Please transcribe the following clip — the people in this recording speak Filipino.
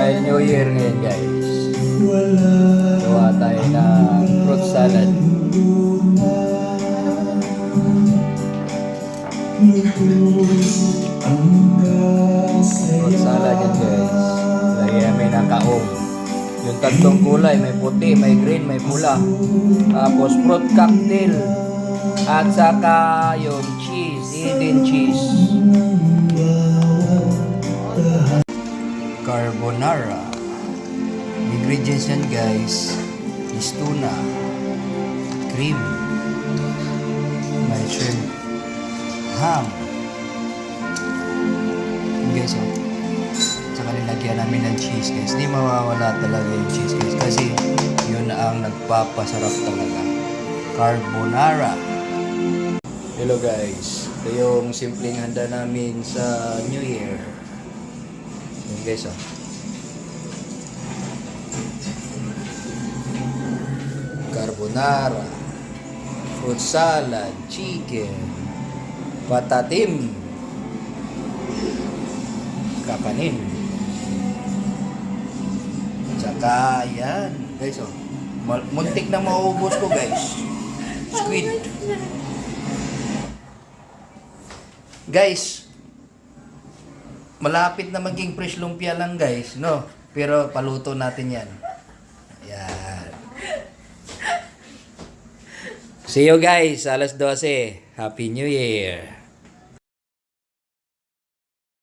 Dahil New Year ngayon guys, gawa tayo ng fruit salad. Fruit salad yan guys. Lagyan namin ng kaong. Yung tatlong kulay, may puti, may green, may pula. Tapos fruit cocktail. At saka yung cheese, hidden cheese. Carbonara. Ingredients yan guys is tuna, cream, may shrimp, ham. Guys, oh. Tsaka nilagyan namin ng cheese guys. Di mawawala talaga yung cheese guys kasi yun ang nagpapasarap talaga. Carbonara. Hello guys, ito yung simpleng handa namin sa New Year. Yun guys, oh. Carbonara, fruit salad, chicken, patatim, kakanin, tsaka yan guys, oh. Muntik na maubos ko guys. Squid. Guys, malapit na maging fresh lumpia lang guys, no? Pero paluto natin yan. Ayan. See you guys, alas 12. Happy New Year.